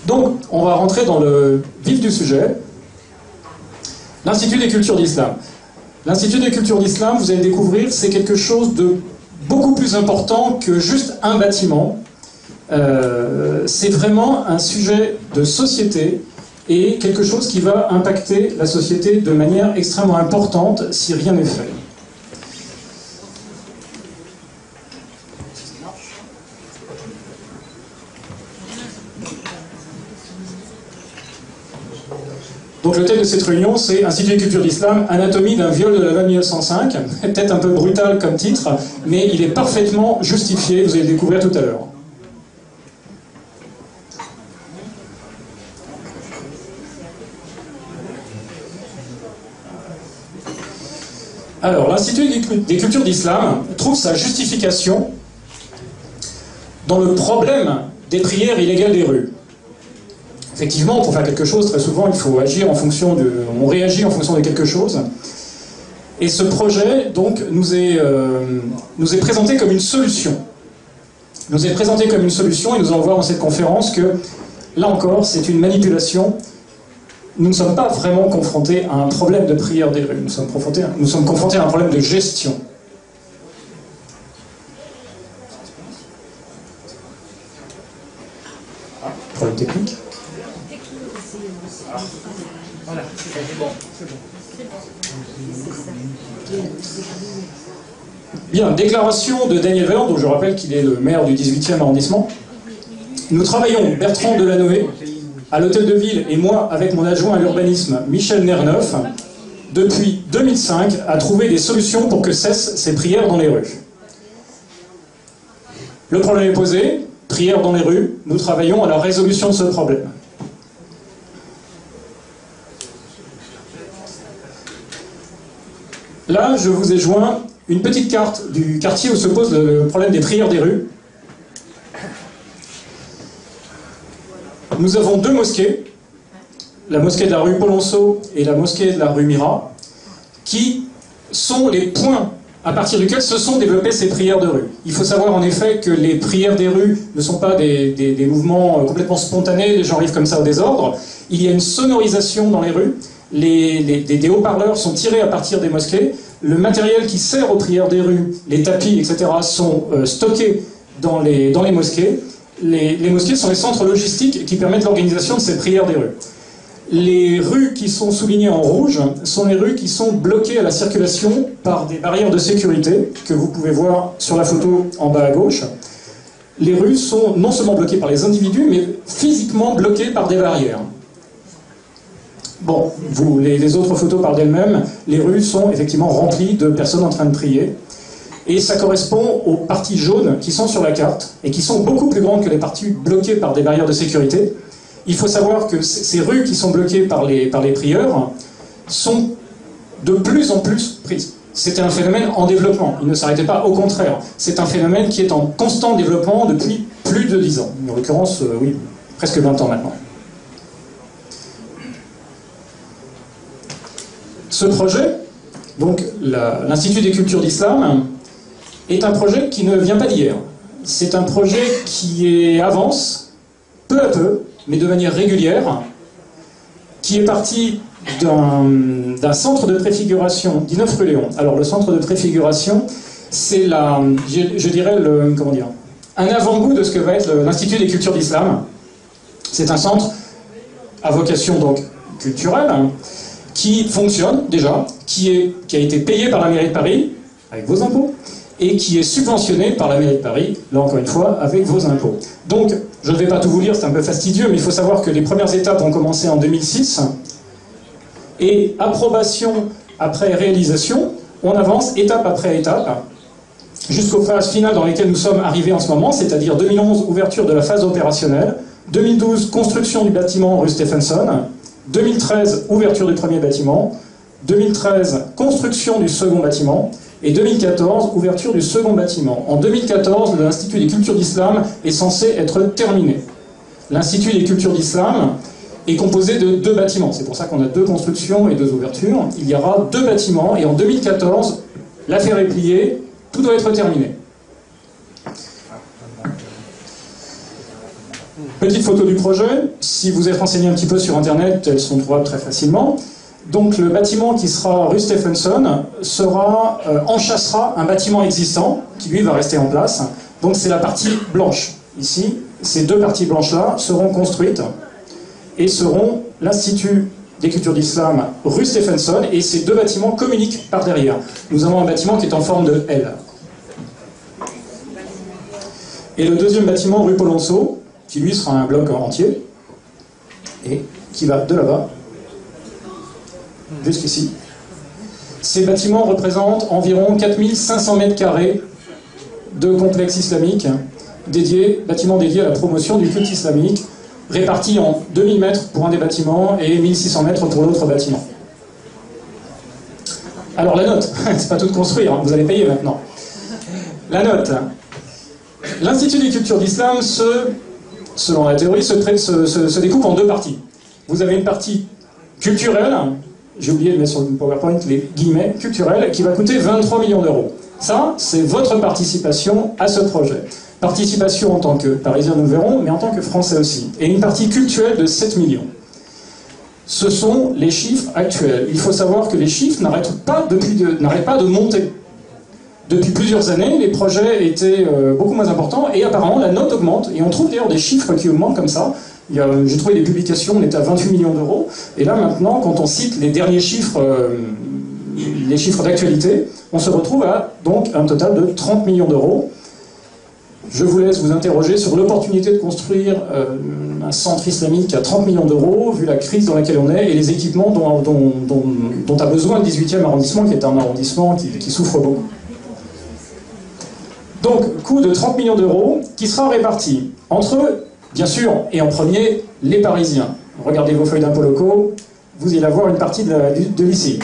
Donc, on va rentrer dans le vif du sujet. L'Institut des cultures d'islam. L'Institut des cultures d'islam, vous allez découvrir, c'est quelque chose de beaucoup plus important que juste un bâtiment. C'est vraiment un sujet de société et quelque chose qui va impacter la société de manière extrêmement importante si rien n'est fait. Donc le thème de cette réunion, c'est Institut des cultures d'islam, anatomie d'un viol de la loi 1905. Peut-être un peu brutal comme titre, mais il est parfaitement justifié, vous allez le découvrir tout à l'heure. Alors, l'Institut des cultures d'islam trouve sa justification dans le problème des prières illégales des rues. Effectivement, pour faire quelque chose, très souvent, il faut agir en fonction de... On réagit en fonction de quelque chose. Et ce projet, donc, nous est présenté comme une solution. Nous est présenté comme une solution, et nous allons voir dans cette conférence que, là encore, c'est une manipulation. Nous ne sommes pas vraiment confrontés à un problème de prière des rues. Nous sommes confrontés à un problème de gestion. Problème technique. Voilà, c'est bon. Bien, déclaration de Daniel Vaillant, dont je rappelle qu'il est le maire du 18e arrondissement. Nous travaillons, Bertrand Delanoë, à l'hôtel de ville, et moi, avec mon adjoint à l'urbanisme, Michel Nerneuf, depuis 2005, à trouver des solutions pour que cessent ces prières dans les rues. Le problème est posé, prières dans les rues, nous travaillons à la résolution de ce problème. Là, je vous ai joint une petite carte du quartier où se pose le problème des prières des rues. Nous avons deux mosquées, la mosquée de la rue Polonceau et la mosquée de la rue Mira, qui sont les points à partir duquel se sont développées ces prières de rue. Il faut savoir en effet que les prières des rues ne sont pas des mouvements complètement spontanés, les gens arrivent comme ça au désordre. Il y a une sonorisation dans les rues. Des haut-parleurs sont tirés à partir des mosquées, le matériel qui sert aux prières des rues, les tapis, etc., sont stockés dans les mosquées. Les mosquées sont les centres logistiques qui permettent l'organisation de ces prières des rues. Les rues qui sont soulignées en rouge sont les rues qui sont bloquées à la circulation par des barrières de sécurité, que vous pouvez voir sur la photo en bas à gauche. Les rues sont non seulement bloquées par les individus, mais physiquement bloquées par des barrières. Bon, les autres photos parlent d'elles-mêmes. Les rues sont effectivement remplies de personnes en train de prier. Et ça correspond aux parties jaunes qui sont sur la carte et qui sont beaucoup plus grandes que les parties bloquées par des barrières de sécurité. Il faut savoir que ces rues qui sont bloquées par les prieurs sont de plus en plus prises. C'était un phénomène en développement. Il ne s'arrêtait pas, au contraire. C'est un phénomène qui est en constant développement depuis plus de 10 ans. En l'occurrence, oui, presque 20 ans maintenant. Ce projet, donc l'Institut des cultures d'islam, est un projet qui ne vient pas d'hier. C'est un projet qui avance peu à peu, mais de manière régulière, qui est parti d'un centre de préfiguration d'19 rue Léon. Alors le centre de préfiguration, c'est je dirais un avant-goût de ce que va être l'Institut des cultures d'islam. C'est un centre à vocation donc culturelle, qui fonctionne déjà, qui a été payé par la mairie de Paris, avec vos impôts, et qui est subventionné par la mairie de Paris, là encore une fois, avec vos impôts. Donc, je ne vais pas tout vous lire, c'est un peu fastidieux, mais il faut savoir que les premières étapes ont commencé en 2006, et approbation après réalisation, on avance étape après étape, jusqu'aux phases finales dans lesquelles nous sommes arrivés en ce moment, c'est-à-dire 2011, ouverture de la phase opérationnelle, 2012, construction du bâtiment rue Stephenson, 2013, ouverture du premier bâtiment, 2013, construction du second bâtiment, et 2014, ouverture du second bâtiment. En 2014, l'Institut des cultures d'islam est censé être terminé. L'Institut des cultures d'islam est composé de 2 bâtiments. C'est pour ça qu'on a 2 constructions et 2 ouvertures. Il y aura 2 bâtiments, et en 2014, l'affaire est pliée, tout doit être terminé. Petite photo du projet. Si vous êtes renseigné un petit peu sur Internet, elles sont trouvables très facilement. Donc le bâtiment qui sera rue Stephenson enchâssera un bâtiment existant qui lui va rester en place. Donc c'est la partie blanche. Ici, ces deux parties blanches-là seront construites et seront l'Institut des cultures d'islam rue Stephenson, et ces deux bâtiments communiquent par derrière. Nous avons un bâtiment qui est en forme de L. Et le deuxième bâtiment rue Polonceau, qui lui sera un bloc entier, et qui va de là-bas jusqu'ici. Ces bâtiments représentent environ 4500 mètres carrés de complexe islamique, bâtiments dédiés à la promotion du culte islamique, répartis en 2000 mètres pour un des bâtiments et 1600 mètres pour l'autre bâtiment. Alors la note, c'est pas tout de construire, hein, vous allez payer maintenant. La note. L'Institut des cultures d'islam, selon la théorie, se découpe en deux parties. Vous avez une partie culturelle, j'ai oublié de mettre sur le PowerPoint les guillemets, culturelle, qui va coûter 23 millions d'euros. Ça, c'est votre participation à ce projet. Participation en tant que Parisien, nous verrons, mais en tant que Français aussi. Et une partie culturelle de 7 millions. Ce sont les chiffres actuels. Il faut savoir que les chiffres n'arrêtent pas de monter. Depuis plusieurs années, les projets étaient beaucoup moins importants, et apparemment la note augmente, et on trouve d'ailleurs des chiffres qui augmentent comme ça. J'ai trouvé des publications, on était à 28 millions d'euros, et là maintenant, quand on cite les derniers chiffres, les chiffres d'actualité, on se retrouve à donc un total de 30 millions d'euros. Je vous laisse vous interroger sur l'opportunité de construire un centre islamique à 30 millions d'euros, vu la crise dans laquelle on est, et les équipements dont a besoin le 18e arrondissement, qui est un arrondissement qui souffre beaucoup. Donc, coût de 30 millions d'euros, qui sera réparti entre, bien sûr, et en premier, les Parisiens. Regardez vos feuilles d'impôts locaux, vous allez avoir une partie de l'ICI.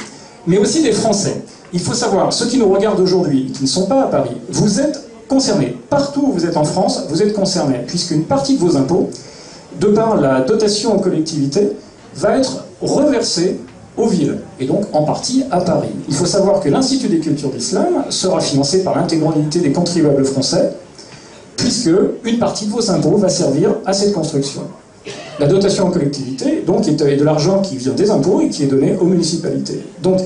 Mais aussi des Français. Il faut savoir, ceux qui nous regardent aujourd'hui, qui ne sont pas à Paris, vous êtes concernés. Partout où vous êtes en France, vous êtes concernés, puisqu'une partie de vos impôts, de par la dotation aux collectivités, va être reversée aux villes, et donc en partie à Paris. Il faut savoir que l'Institut des cultures d'islam sera financé par l'intégralité des contribuables français, puisque une partie de vos impôts va servir à cette construction. La dotation aux collectivités, donc, est de l'argent qui vient des impôts et qui est donné aux municipalités. Donc,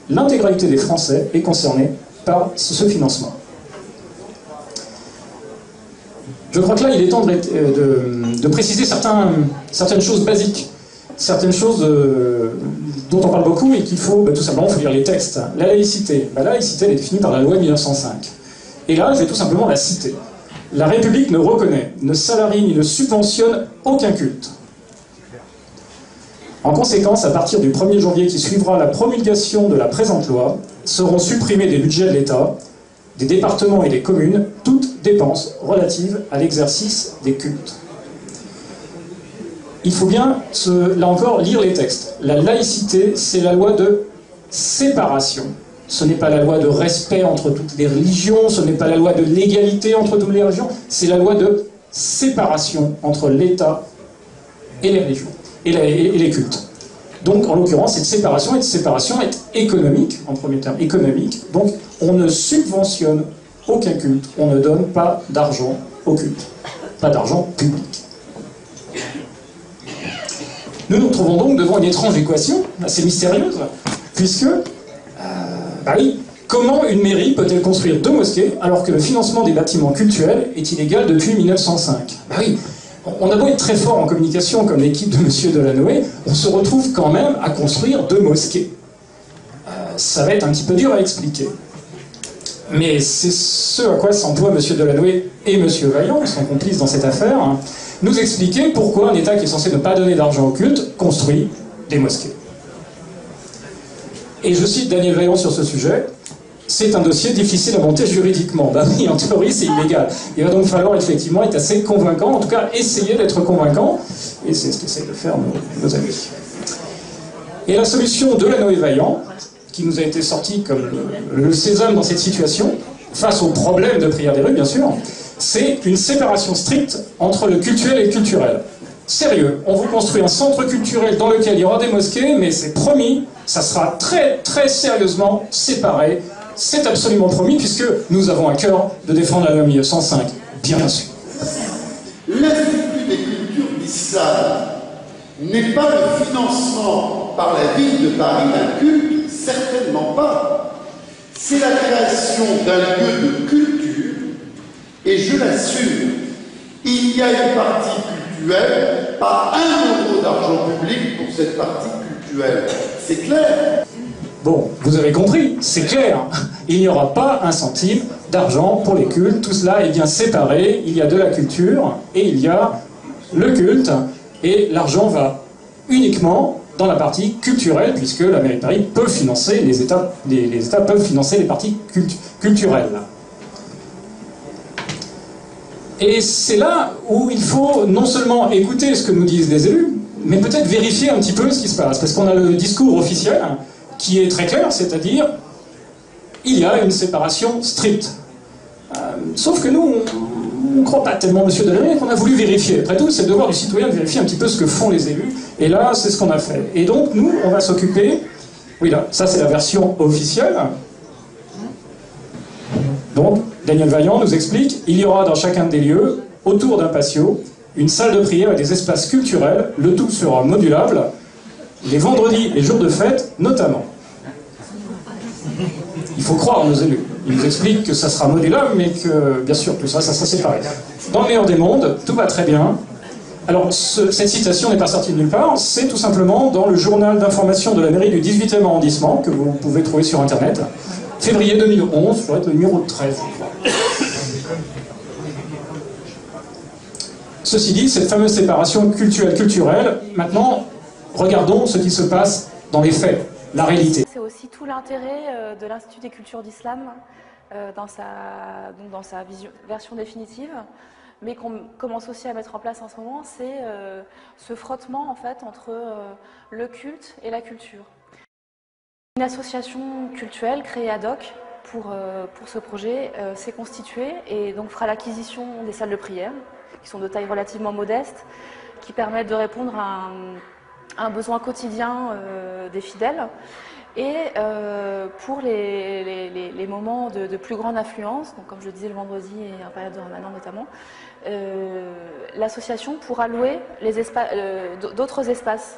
l'intégralité des Français est concernée par ce financement. Je crois que là, il est temps de préciser certaines choses basiques, certaines choses dont on parle beaucoup et qu'il faut, tout simplement, il faut lire les textes. La laïcité, la laïcité, elle est définie par la loi 1905. Et là, je vais tout simplement la citer. La République ne reconnaît, ne salarie ni ne subventionne aucun culte. En conséquence, à partir du 1er janvier qui suivra la promulgation de la présente loi, seront supprimés des budgets de l'État, des départements et des communes, toutes dépenses relatives à l'exercice des cultes. Il faut bien, là encore, lire les textes. La laïcité, c'est la loi de séparation. Ce n'est pas la loi de respect entre toutes les religions, ce n'est pas la loi de l'égalité entre toutes les religions, c'est la loi de séparation entre l'État et les religions, et les cultes. Donc, en l'occurrence, cette séparation est économique, en premier terme, économique. Donc, on ne subventionne aucun culte, on ne donne pas d'argent au culte, pas d'argent public. Nous nous trouvons donc devant une étrange équation, assez mystérieuse, puisque, oui, comment une mairie peut-elle construire 2 mosquées alors que le financement des bâtiments cultuels est illégal depuis 1905 ? Oui, on a beau être très fort en communication comme l'équipe de M. Delanoë, on se retrouve quand même à construire 2 mosquées. Ça va être un petit peu dur à expliquer. Mais c'est ce à quoi s'emploient M. Delanoë et M. Vaillant, qui sont complices dans cette affaire, nous expliquer pourquoi un État qui est censé ne pas donner d'argent au culte construit des mosquées. Et je cite Daniel Vaillant sur ce sujet, c'est un dossier difficile à monter juridiquement. Ben oui, en théorie, c'est illégal. Il va donc falloir effectivement être assez convaincant, en tout cas essayer d'être convaincant, et c'est ce qu'essayent de faire nos amis. Et la solution de Delanoë et Vaillant, qui nous a été sortie comme le sésame dans cette situation, face au problème de prière des rues, bien sûr, c'est une séparation stricte entre le cultuel et le culturel. Sérieux, on vous construit un centre culturel dans lequel il y aura des mosquées, mais c'est promis, ça sera très très sérieusement séparé. C'est absolument promis, puisque nous avons à cœur de défendre la loi 1905, bien sûr. L'Institut des cultures d'islam n'est pas le financement par la ville de Paris d'un culte, certainement pas. C'est la création d'un lieu de culture, et je l'assume, il y a une partie cultuelle, pas 1 euro d'argent public pour cette partie cultuelle. C'est clair. Bon, vous avez compris, c'est clair. Il n'y aura pas 1 centime d'argent pour les cultes. Tout cela est bien séparé. Il y a de la culture et il y a le culte. Et l'argent va uniquement dans la partie culturelle, puisque la mairie de Paris peut financer, les États peuvent financer les parties culturelles. Et c'est là où il faut non seulement écouter ce que nous disent les élus, mais peut-être vérifier un petit peu ce qui se passe. Parce qu'on a le discours officiel qui est très clair, c'est-à-dire il y a une séparation stricte. Sauf que nous, on ne croit pas tellement M. Delaney qu'on a voulu vérifier. Après tout, c'est le devoir du citoyen de vérifier un petit peu ce que font les élus. Et là, c'est ce qu'on a fait. Et donc, nous, on va s'occuper... Oui, là, ça c'est la version officielle. Donc, Daniel Vaillant nous explique, il y aura dans chacun des lieux, autour d'un patio, une salle de prière et des espaces culturels. Le tout sera modulable, les vendredis et jours de fête notamment. Il faut croire nos élus. Ils nous expliquent que ça sera modulable, mais que, bien sûr, tout ça, ça sera séparé. Dans le meilleur des mondes, tout va très bien. Alors, cette citation n'est pas sortie de nulle part, c'est tout simplement dans le journal d'information de la mairie du 18e arrondissement, que vous pouvez trouver sur Internet, février 2011, ça doit être le numéro 13, je crois. Ceci dit, cette fameuse séparation culturelle, maintenant, regardons ce qui se passe dans les faits, la réalité. C'est aussi tout l'intérêt de l'Institut des cultures d'islam dans sa version définitive, mais qu'on commence aussi à mettre en place en ce moment, c'est ce frottement en fait entre le culte et la culture. Une association cultuelle créée ad hoc pour ce projet s'est constituée et donc fera l'acquisition des salles de prière, qui sont de taille relativement modeste, qui permettent de répondre à un besoin quotidien des fidèles. Et pour les moments de plus grande affluence, donc comme je le disais le vendredi et en période de Ramadan notamment, l'association pourra louer d'autres espaces.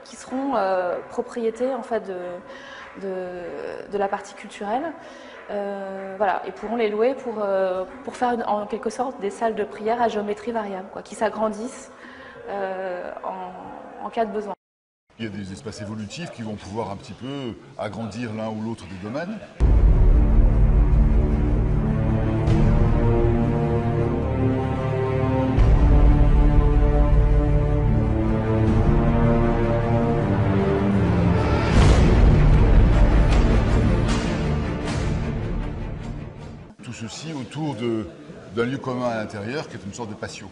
Qui seront propriété en fait de la partie culturelle, voilà, et pourront les louer pour faire en quelque sorte des salles de prière à géométrie variable, quoi, qui s'agrandissent en cas de besoin. Il y a des espaces évolutifs qui vont pouvoir un petit peu agrandir l'un ou l'autre des domaines. Tout ceci autour d'un lieu commun à l'intérieur qui est une sorte de patio.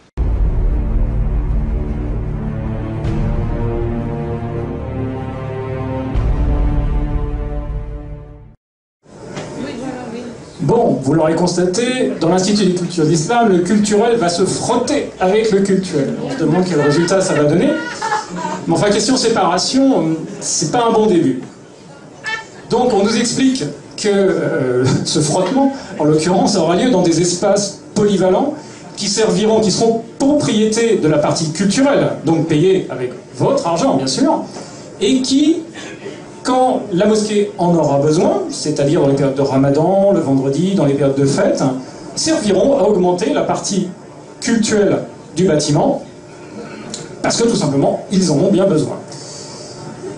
Bon, vous l'aurez constaté, dans l'Institut des cultures d'islam, le culturel va se frotter avec le cultuel. On se demande quel résultat ça va donner. Mais enfin, question séparation, c'est pas un bon début. Donc on nous explique que ce frottement, en l'occurrence, aura lieu dans des espaces polyvalents qui seront propriété de la partie culturelle, donc payés avec votre argent, bien sûr, et qui, quand la mosquée en aura besoin, c'est-à-dire dans les périodes de Ramadan, le vendredi, dans les périodes de fête, serviront à augmenter la partie cultuelle du bâtiment, parce que tout simplement, ils en ont bien besoin.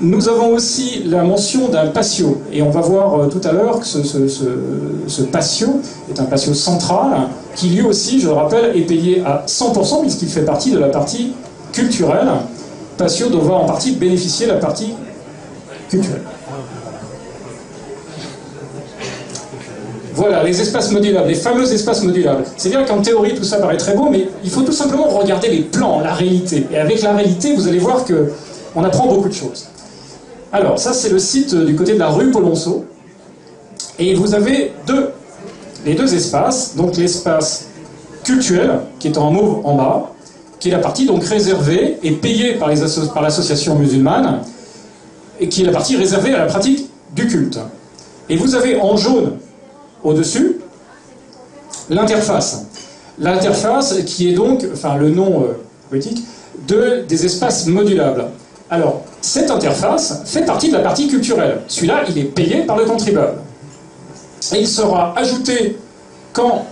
Nous avons aussi la mention d'un patio, et on va voir tout à l'heure que ce patio est un patio central, qui lui aussi, je le rappelle, est payé à 100% puisqu'il fait partie de la partie culturelle, patio dont va en partie bénéficier la partie culturelle. Voilà, les espaces modulables, les fameux espaces modulables. C'est bien qu'en théorie tout ça paraît très beau, mais il faut tout simplement regarder les plans, la réalité. Et avec la réalité, vous allez voir qu'on apprend beaucoup de choses. Alors, ça c'est le site du côté de la rue Polonceau. Et vous avez les deux espaces, donc l'espace cultuel, qui est en mauve en bas, qui est la partie donc réservée et payée par l'association musulmane, et qui est la partie réservée à la pratique du culte. Et vous avez en jaune, au-dessus, l'interface. L'interface qui est donc, enfin le nom politique, des espaces modulables. Alors, cette interface fait partie de la partie culturelle. Celui-là, il est payé par le contribuable. Et il sera ajouté quand,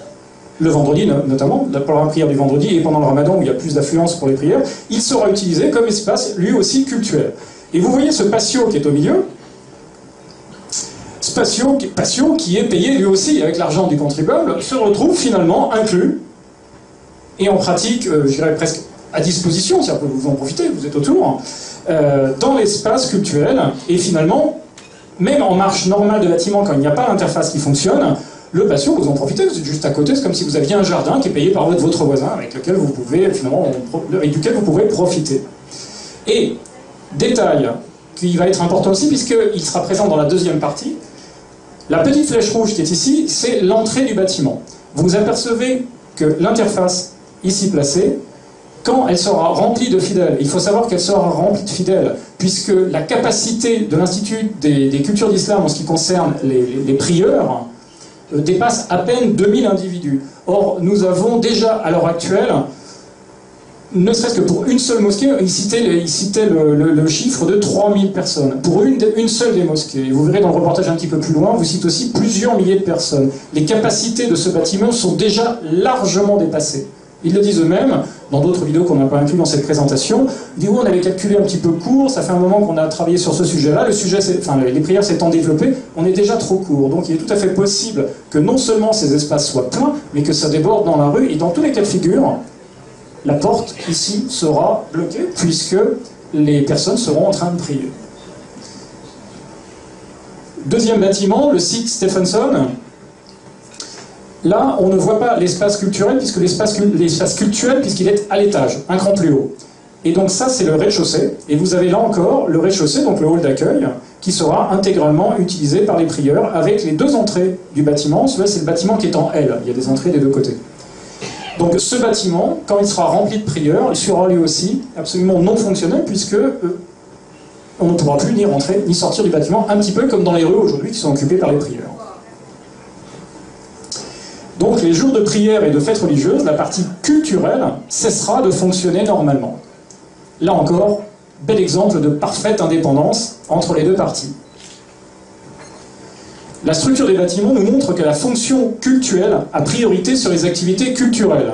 le vendredi notamment, pendant la prière du vendredi et pendant le ramadan où il y a plus d'affluence pour les prières, il sera utilisé comme espace lui aussi cultuel. Et vous voyez ce patio qui est au milieu, ce patio qui est payé lui aussi avec l'argent du contribuable, se retrouve finalement inclus et en pratique, je dirais presque à disposition, c'est-à-dire que vous en profitez, vous êtes autour, dans l'espace culturel. Et finalement, même en marche normale de bâtiment, quand il n'y a pas d'interface qui fonctionne, le patio, vous en profitez, vous êtes juste à côté, c'est comme si vous aviez un jardin qui est payé par votre voisin, avec lequel vous pouvez finalement, avec duquel vous pouvez profiter. Et détail qui va être important aussi, puisqu'il sera présent dans la deuxième partie, la petite flèche rouge qui est ici, c'est l'entrée du bâtiment. Vous apercevez que l'interface, ici placée, quand elle sera remplie de fidèles, il faut savoir qu'elle sera remplie de fidèles, puisque la capacité de l'Institut des cultures d'islam en ce qui concerne les prieurs dépasse à peine 2000 individus. Or, nous avons déjà, à l'heure actuelle, ne serait-ce que pour une seule mosquée, il citait le chiffre de 3000 personnes. Pour une seule des mosquées. Et vous verrez dans le reportage un petit peu plus loin, vous cite aussi plusieurs milliers de personnes. Les capacités de ce bâtiment sont déjà largement dépassées. Ils le disent eux-mêmes, dans d'autres vidéos qu'on n'a pas inclus dans cette présentation. Ils disent, on avait calculé un petit peu court, ça fait un moment qu'on a travaillé sur ce sujet-là, les prières s'étant développées, on est déjà trop court. Donc il est tout à fait possible que non seulement ces espaces soient pleins, mais que ça déborde dans la rue, et dans tous les cas de figure, la porte, ici, sera bloquée, puisque les personnes seront en train de prier. Deuxième bâtiment, le site Stephenson. Là, on ne voit pas l'espace culturel, puisque l'espace cultuel, puisqu'il est à l'étage, un cran plus haut. Et donc ça, c'est le rez-de-chaussée. Et vous avez là encore le rez-de-chaussée, donc le hall d'accueil, qui sera intégralement utilisé par les prieurs, avec les deux entrées du bâtiment. Celui-là, c'est le bâtiment qui est en L. Il y a des entrées des deux côtés. Donc ce bâtiment, quand il sera rempli de prieurs, il sera lui aussi absolument non fonctionnel, puisque on ne pourra plus ni rentrer ni sortir du bâtiment, un petit peu comme dans les rues aujourd'hui qui sont occupées par les prieurs. Donc les jours de prière et de fêtes religieuses, la partie culturelle cessera de fonctionner normalement. Là encore, bel exemple de parfaite indépendance entre les deux parties. La structure des bâtiments nous montre que la fonction cultuelle a priorité sur les activités culturelles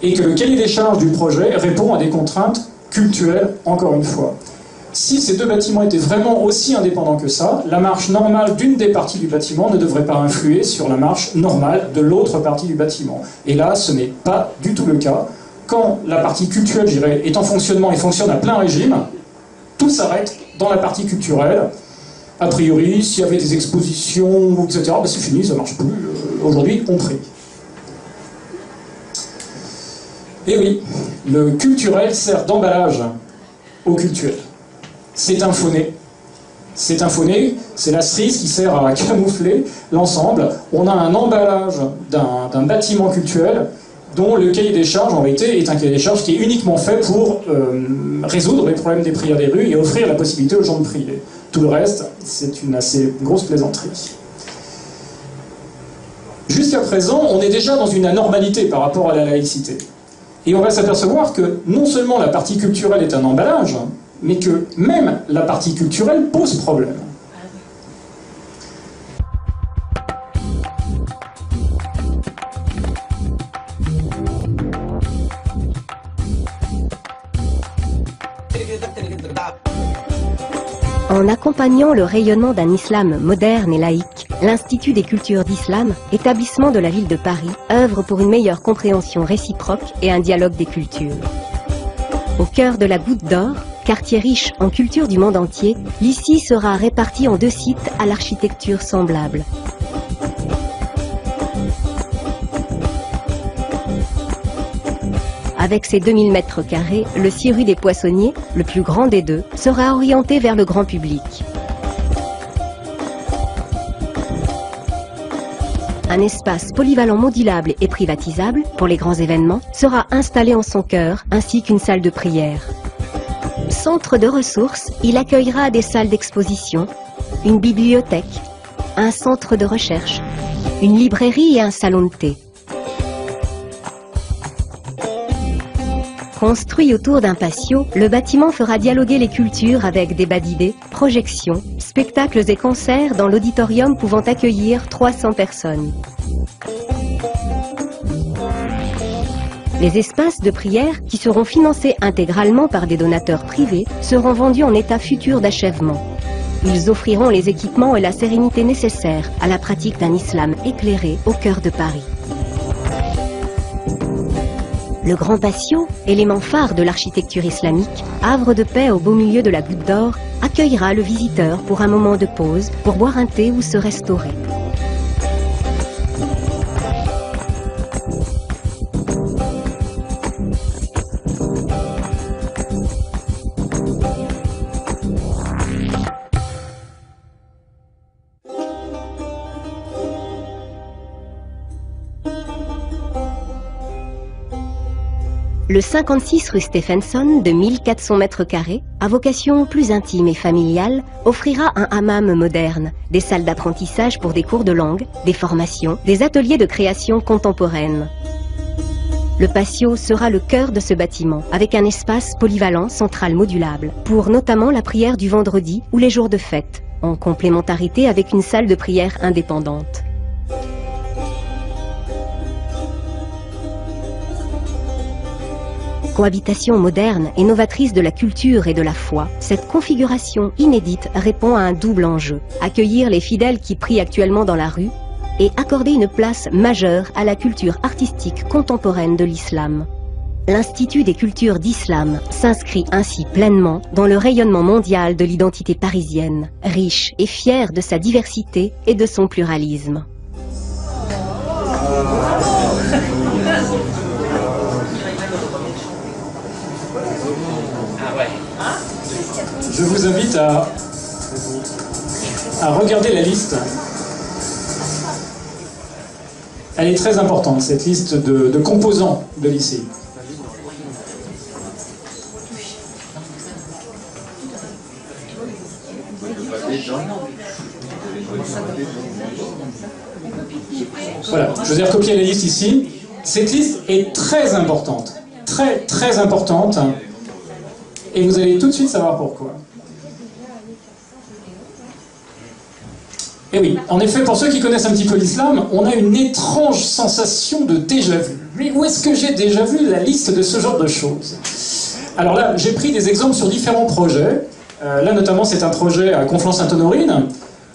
et que le cahier des charges du projet répond à des contraintes cultuelles, encore une fois. Si ces deux bâtiments étaient vraiment aussi indépendants que ça, la marche normale d'une des parties du bâtiment ne devrait pas influer sur la marche normale de l'autre partie du bâtiment. Et là, ce n'est pas du tout le cas. Quand la partie culturelle, je dirais, est en fonctionnement et fonctionne à plein régime, tout s'arrête dans la partie culturelle. A priori, s'il y avait des expositions, etc., ben c'est fini, ça ne marche plus. Aujourd'hui, on prie. Et oui, le culturel sert d'emballage au cultuel. C'est un faux-nez. C'est un faux-nez, c'est la cerise qui sert à camoufler l'ensemble. On a un emballage d'un bâtiment cultuel dont le cahier des charges, en réalité, est un cahier des charges qui est uniquement fait pour résoudre les problèmes des prières des rues et offrir la possibilité aux gens de prier. Tout le reste, c'est une assez grosse plaisanterie. Jusqu'à présent, on est déjà dans une anormalité par rapport à la laïcité. Et on va s'apercevoir que non seulement la partie culturelle est un emballage, mais que même la partie culturelle pose problème. En accompagnant le rayonnement d'un islam moderne et laïque, l'Institut des cultures d'islam, établissement de la ville de Paris, œuvre pour une meilleure compréhension réciproque et un dialogue des cultures. Au cœur de la Goutte d'Or, quartier riche en culture du monde entier, l'ICI sera réparti en 2 sites à l'architecture semblable. Avec ses 2000 mètres carrés, le 6 rue des Poissonniers, le plus grand des deux, sera orienté vers le grand public. un espace polyvalent modulable et privatisable pour les grands événements sera installé en son cœur, ainsi qu'une salle de prière. Centre de ressources, il accueillera des salles d'exposition, une bibliothèque, un centre de recherche, une librairie et un salon de thé. Construit autour d'un patio, le bâtiment fera dialoguer les cultures avec débat d'idées, projections, spectacles et concerts dans l'auditorium pouvant accueillir 300 personnes. Les espaces de prière, qui seront financés intégralement par des donateurs privés, seront vendus en état futur d'achèvement. Ils offriront les équipements et la sérénité nécessaires à la pratique d'un islam éclairé au cœur de Paris. Le Grand Patio, élément phare de l'architecture islamique, havre de paix au beau milieu de la Goutte d'Or, accueillera le visiteur pour un moment de pause, pour boire un thé ou se restaurer. Le 56 rue Stephenson, de 1400 mètres carrés, à vocation plus intime et familiale, offrira un hammam moderne, des salles d'apprentissage pour des cours de langue, des formations, des ateliers de création contemporaine. Le patio sera le cœur de ce bâtiment, avec un espace polyvalent central modulable, pour notamment la prière du vendredi ou les jours de fête, en complémentarité avec une salle de prière indépendante. Cohabitation moderne et novatrice de la culture et de la foi, cette configuration inédite répond à un double enjeu: accueillir les fidèles qui prient actuellement dans la rue et accorder une place majeure à la culture artistique contemporaine de l'islam. L'Institut des cultures d'islam s'inscrit ainsi pleinement dans le rayonnement mondial de l'identité parisienne, riche et fière de sa diversité et de son pluralisme. Je vous invite à regarder la liste. Elle est très importante, cette liste de composants de l'ICI. Voilà, je vous ai recopié la liste ici. Cette liste est très importante, très importante, et vous allez tout de suite savoir pourquoi. Et oui, en effet, pour ceux qui connaissent un petit peu l'islam, on a une étrange sensation de déjà-vu. Mais où est-ce que j'ai déjà vu la liste de ce genre de choses? Alors là, j'ai pris des exemples sur différents projets. Là, notamment, c'est un projet à Conflans-Sainte-Honorine,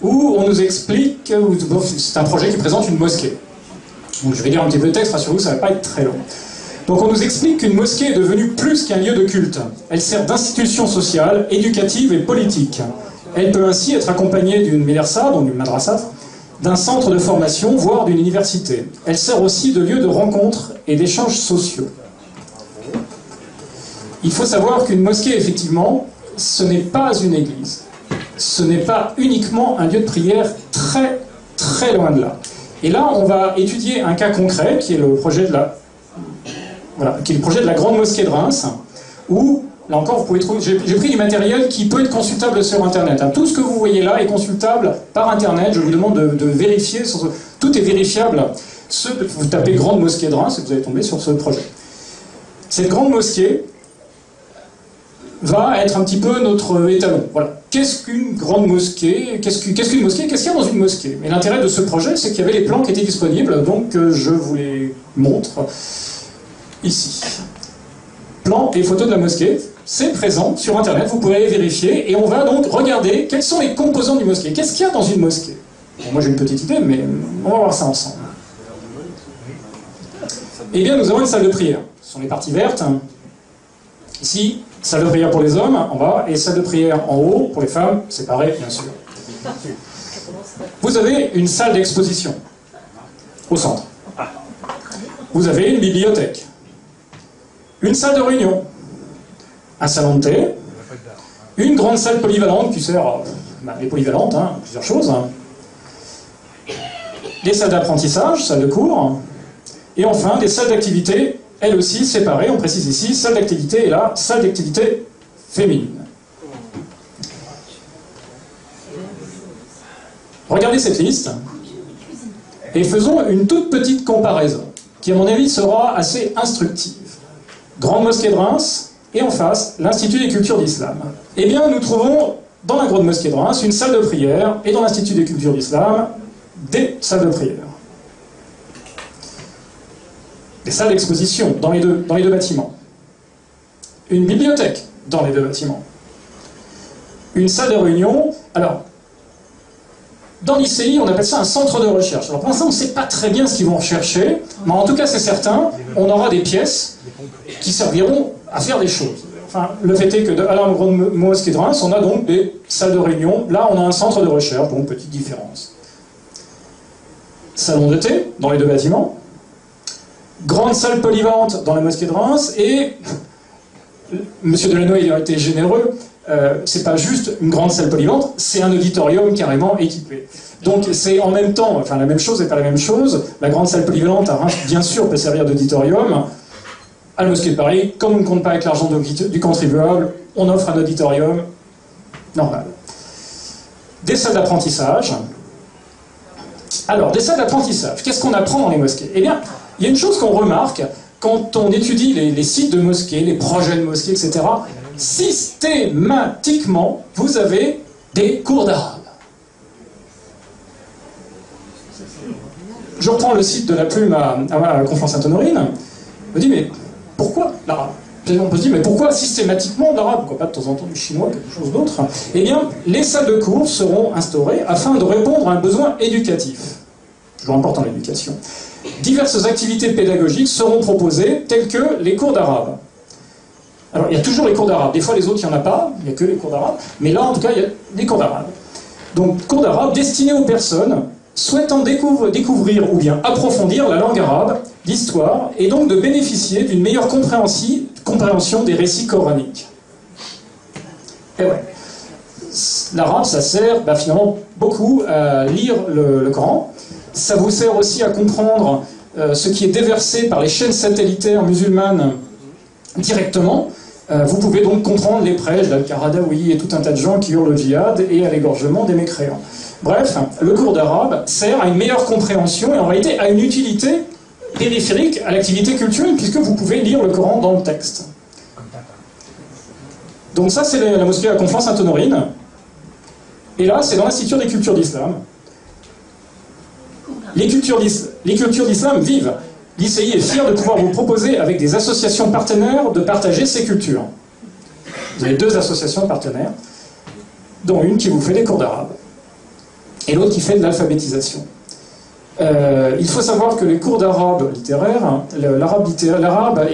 où on nous explique, c'est un projet qui présente une mosquée. Donc je vais lire un petit peu de texte, rassurez-vous, ça ne va pas être très long. Donc on nous explique qu'une mosquée est devenue plus qu'un lieu de culte. Elle sert d'institution sociale, éducative et politique. Elle peut ainsi être accompagnée d'une médersa, donc d'une madrasa, d'un centre de formation, voire d'une université. Elle sert aussi de lieu de rencontre et d'échanges sociaux. Il faut savoir qu'une mosquée, effectivement, ce n'est pas une église. Ce n'est pas uniquement un lieu de prière, très loin de là. Et là, on va étudier un cas concret, qui est le projet de la, qui est le projet de la Grande Mosquée de Reims, où, là encore, vous pouvez trouver, j'ai pris du matériel qui peut être consultable sur Internet. Tout ce que vous voyez là est consultable par Internet. Je vous demande de vérifier, tout est vérifiable. Vous tapez Grande Mosquée de Reims et vous allez tomber sur ce projet. Cette grande mosquée va être un petit peu notre étalon. Voilà. Qu'est-ce qu'une grande mosquée? Qu'est-ce qu'une mosquée? Qu'est-ce qu'il y a dans une mosquée? Mais l'intérêt de ce projet, c'est qu'il y avait les plans qui étaient disponibles, donc je vous les montre ici. Plans et photos de la mosquée, c'est présent sur Internet, vous pouvez aller vérifier, et on va donc regarder quels sont les composants d'une mosquée. Qu'est-ce qu'il y a dans une mosquée? Bon, moi j'ai une petite idée, mais on va voir ça ensemble. Eh bien, nous avons une salle de prière. Ce sont les parties vertes. Ici, salle de prière pour les hommes, en bas, et salle de prière en haut, pour les femmes, séparées, bien sûr. Vous avez une salle d'exposition, au centre. Vous avez une bibliothèque, une salle de réunion, un salon de thé, une grande salle polyvalente qui sert à... elle est polyvalente, plusieurs choses. des salles d'apprentissage, salles de cours, et enfin des salles d'activité, elles aussi séparées, on précise ici, salle d'activité et là, salle d'activité féminine. Regardez cette liste, et faisons une toute petite comparaison, qui à mon avis sera assez instructive. Grande mosquée de Reims, et en face, l'Institut des cultures d'islam. Eh bien, nous trouvons dans la grande mosquée de Reims une salle de prière, et dans l'Institut des cultures d'islam, des salles de prière. Des salles d'exposition dans les deux bâtiments. Une bibliothèque dans les deux bâtiments. Une salle de réunion. Alors, dans l'ICI, on appelle ça un centre de recherche. Alors pour l'instant, on ne sait pas très bien ce qu'ils vont rechercher, mais en tout cas, c'est certain, on aura des pièces qui serviront à faire des choses. Enfin, le fait est que à la grande mosquée de Reims, on a donc des salles de réunion. Là, on a un centre de recherche, donc petite différence. Salon de thé dans les deux bâtiments. Grande salle polyvalente dans la mosquée de Reims. Et M. Delanoë a été généreux. C'est pas juste une grande salle polyvalente, c'est un auditorium carrément équipé. Donc c'est en même temps, enfin la même chose et pas la même chose. La grande salle polyvalente à Reims, bien sûr, peut servir d'auditorium. À la mosquée de Paris, comme on ne compte pas avec l'argent du contribuable, on offre un auditorium normal. Des salles d'apprentissage. Alors, des salles d'apprentissage, qu'est-ce qu'on apprend dans les mosquées? Eh bien, il y a une chose qu'on remarque quand on étudie les sites de mosquées, les projets de mosquées, etc. Systématiquement, vous avez des cours d'arabe. Je reprends le site de la Plume à Conflans-Sainte-Honorine. Je me dis, mais pourquoi l'arabe? On peut se dire, mais pourquoi systématiquement l'arabe? Pourquoi pas de temps en temps du chinois, quelque chose d'autre? Eh bien, les salles de cours seront instaurées afin de répondre à un besoin éducatif. Toujours important l'éducation. Diverses activités pédagogiques seront proposées, telles que les cours d'arabe. Alors, il y a toujours les cours d'arabe. Des fois, les autres, il n'y en a pas. Il n'y a que les cours d'arabe. Mais là, en tout cas, il y a des cours d'arabe. Donc, cours d'arabe destinés aux personnes souhaitant découvrir ou bien approfondir la langue arabe, l'histoire, et donc de bénéficier d'une meilleure compréhension des récits coraniques. Et ouais. L'arabe, ça sert finalement beaucoup à lire le Coran. Ça vous sert aussi à comprendre ce qui est déversé par les chaînes satellitaires musulmanes directement. Vous pouvez donc comprendre les prêches d'Al-Qaradawi et tout un tas de gens qui hurlent le djihad et à l'égorgement des mécréants. Bref, le cours d'arabe sert à une meilleure compréhension et en réalité à une utilité périphérique à l'activité culturelle puisque vous pouvez lire le Coran dans le texte. Donc ça, c'est la mosquée à Conflans-Sainte-Honorine. Et là, c'est dans l'Institut des cultures d'islam. Les cultures d'islam vivent. L'ICI est fier de pouvoir vous proposer, avec des associations partenaires, de partager ces cultures. Vous avez deux associations partenaires, dont une qui vous fait des cours d'arabe, et l'autre qui fait de l'alphabétisation. Il faut savoir que les cours d'arabe littéraire, l'arabe,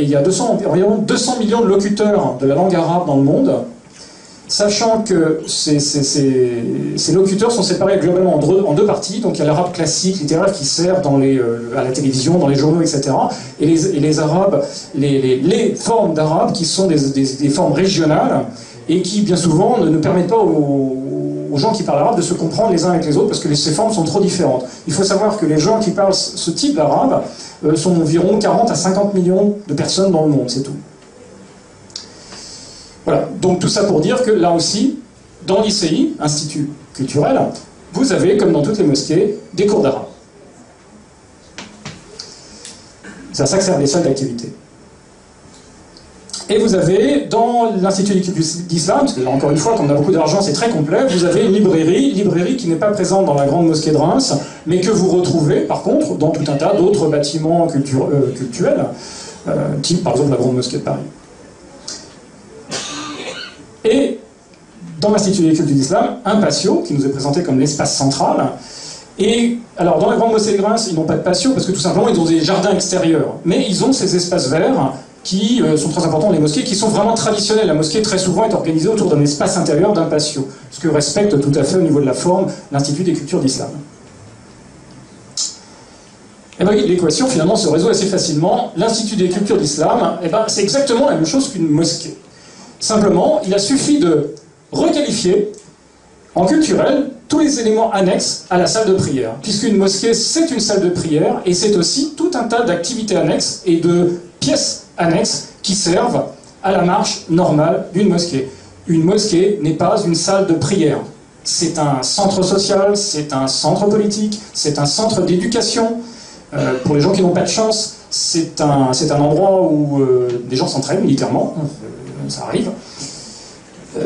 il y a environ 200 millions de locuteurs de la langue arabe dans le monde, sachant que ces locuteurs sont séparés globalement en deux parties. Donc il y a l'arabe classique, littéraire, qui sert à la télévision, dans les journaux, etc. Et les arabes, les formes d'arabe qui sont des formes régionales et qui, bien souvent, ne permettent pas aux gens qui parlent arabe de se comprendre les uns avec les autres parce que ces formes sont trop différentes. Il faut savoir que les gens qui parlent ce type d'arabe sont environ 40 à 50 millions de personnes dans le monde, c'est tout. Voilà, donc tout ça pour dire que là aussi, dans l'ICI, Institut culturel, vous avez, comme dans toutes les mosquées, des cours d'arabe. C'est à ça que servent les salles d'activité. Et vous avez, dans l'Institut d'Islam, parce que là, encore une fois, quand on a beaucoup d'argent, c'est très complet, vous avez une librairie qui n'est pas présente dans la grande mosquée de Reims, mais que vous retrouvez, par contre, dans tout un tas d'autres bâtiments cultuels, type, par exemple, la grande mosquée de Paris. Et dans l'Institut des cultures d'islam, un patio qui nous est présenté comme l'espace central. Et alors dans la grande mosquée de Reims, ils n'ont pas de patio parce que tout simplement ils ont des jardins extérieurs. Mais ils ont ces espaces verts qui sont très importants dans les mosquées, qui sont vraiment traditionnels. La mosquée très souvent est organisée autour d'un espace intérieur, d'un patio, ce que respecte tout à fait au niveau de la forme l'Institut des cultures d'islam. Et bien l'équation finalement se résout assez facilement. L'Institut des cultures d'islam, c'est exactement la même chose qu'une mosquée. Simplement, il a suffi de requalifier en culturel tous les éléments annexes à la salle de prière. Puisqu'une mosquée, c'est une salle de prière, et c'est aussi tout un tas d'activités annexes et de pièces annexes qui servent à la marche normale d'une mosquée. Une mosquée n'est pas une salle de prière. C'est un centre social, c'est un centre politique, c'est un centre d'éducation. Pour les gens qui n'ont pas de chance, c'est un endroit où des gens s'entraînent militairement, ça arrive.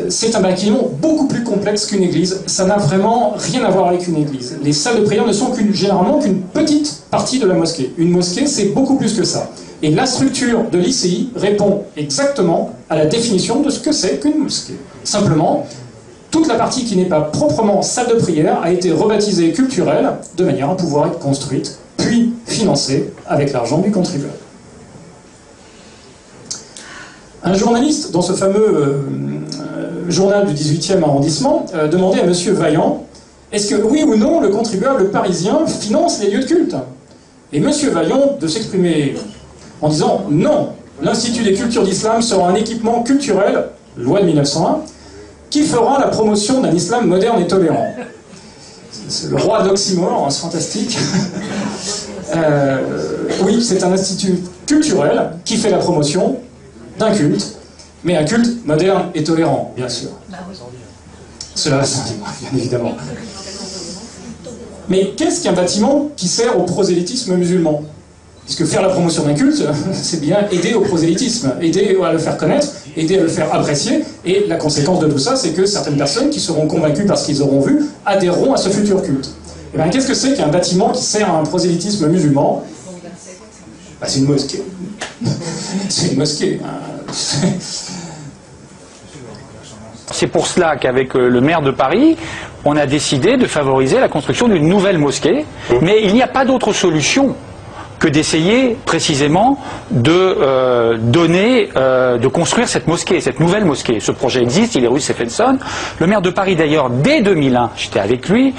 C'est un bâtiment beaucoup plus complexe qu'une église. Ça n'a vraiment rien à voir avec une église. Les salles de prière ne sont généralement qu'une petite partie de la mosquée. Une mosquée, c'est beaucoup plus que ça. Et la structure de l'ICI répond exactement à la définition de ce que c'est qu'une mosquée. Simplement, toute la partie qui n'est pas proprement salle de prière a été rebaptisée culturelle de manière à pouvoir être construite, puis financée avec l'argent du contribuable. Un journaliste, dans ce fameux journal du 18e arrondissement, demandait à M. Vaillant « Est-ce que, oui ou non, le contribuable parisien finance les lieux de culte ?» Et M. Vaillant de s'exprimer en disant « Non, l'Institut des cultures d'islam sera un équipement culturel, loi de 1901, qui fera la promotion d'un islam moderne et tolérant. » C'est le roi d'oxymore, c'est fantastique. Oui, c'est un institut culturel qui fait la promotion d'un culte, mais un culte moderne et tolérant, bien sûr. Cela va sans dire, bien évidemment. Mais qu'est-ce qu'un bâtiment qui sert au prosélytisme musulman? Puisque faire la promotion d'un culte, c'est bien aider au prosélytisme, aider à le faire connaître, aider à le faire apprécier, et la conséquence de tout ça, c'est que certaines personnes qui seront convaincues par ce qu'ils auront vu, adhéreront à ce futur culte. Et bien, qu'est-ce que c'est qu'un bâtiment qui sert à un prosélytisme musulman? Ben, c'est une mosquée. C'est une mosquée. C'est pour cela qu'avec le maire de Paris, on a décidé de favoriser la construction d'une nouvelle mosquée, mais il n'y a pas d'autre solution que d'essayer précisément de de construire cette mosquée, cette nouvelle mosquée. Ce projet existe, il est rue Stephenson. Le maire de Paris d'ailleurs, dès 2001, j'étais avec lui,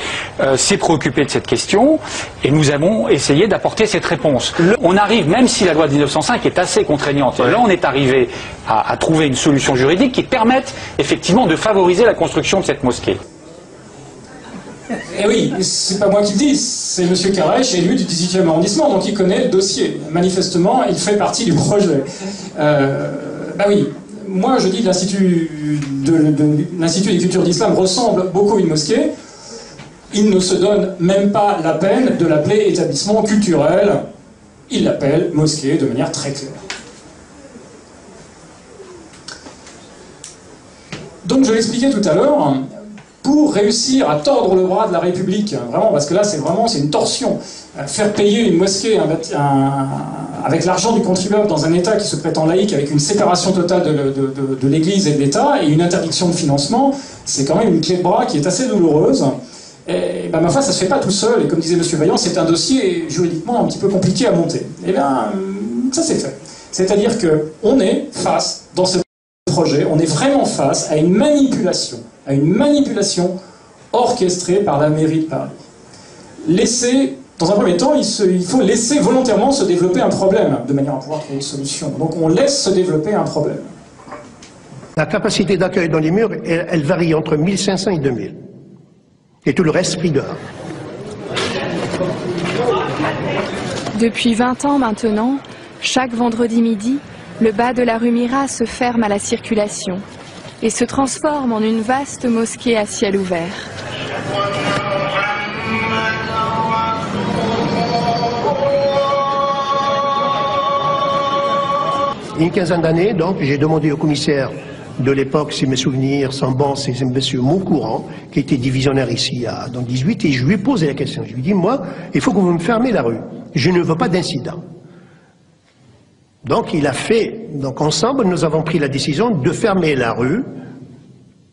s'est préoccupé de cette question et nous avons essayé d'apporter cette réponse. On arrive, même si la loi de 1905 est assez contraignante, là on est arrivé à trouver une solution juridique qui permette effectivement de favoriser la construction de cette mosquée. Eh oui, c'est pas moi qui le dis, c'est M. Carèche, élu du 18e arrondissement, donc il connaît le dossier. Manifestement, il fait partie du projet. Bah oui, moi je dis que l'Institut des cultures d'islam ressemble beaucoup à une mosquée. Il ne se donne même pas la peine de l'appeler établissement culturel. Il l'appelle mosquée de manière très claire. Donc je l'expliquais tout à l'heure, pour réussir à tordre le bras de la République, vraiment, parce que là c'est une torsion, faire payer une mosquée avec l'argent du contribuable dans un État qui se prétend laïque, avec une séparation totale de l'Église et de l'État, et une interdiction de financement, c'est quand même une clé de bras qui est assez douloureuse. Et ben, ma foi, ça se fait pas tout seul, et comme disait M. Vaillant, c'est un dossier juridiquement un petit peu compliqué à monter. Et bien, ça c'est fait. C'est-à-dire qu'on est face, dans ce projet, on est vraiment face à une manipulation orchestrée par la mairie de Paris. Dans un premier temps, il faut laisser volontairement se développer un problème, de manière à pouvoir trouver une solution. Donc on laisse se développer un problème. La capacité d'accueil dans les murs, elle varie entre 1500 et 2000. Et tout le reste pris dehors. Depuis 20 ans maintenant, chaque vendredi midi, le bas de la rue Mira se ferme à la circulation et se transforme en une vaste mosquée à ciel ouvert. Une quinzaine d'années, donc, j'ai demandé au commissaire de l'époque, si mes souvenirs sont bons, c'est M. Montcourant, qui était divisionnaire ici dans 18, et je lui ai posé la question. Je lui ai dit, moi, il faut que vous me fermez la rue. Je ne veux pas d'incident. Donc il a fait, donc ensemble nous avons pris la décision de fermer la rue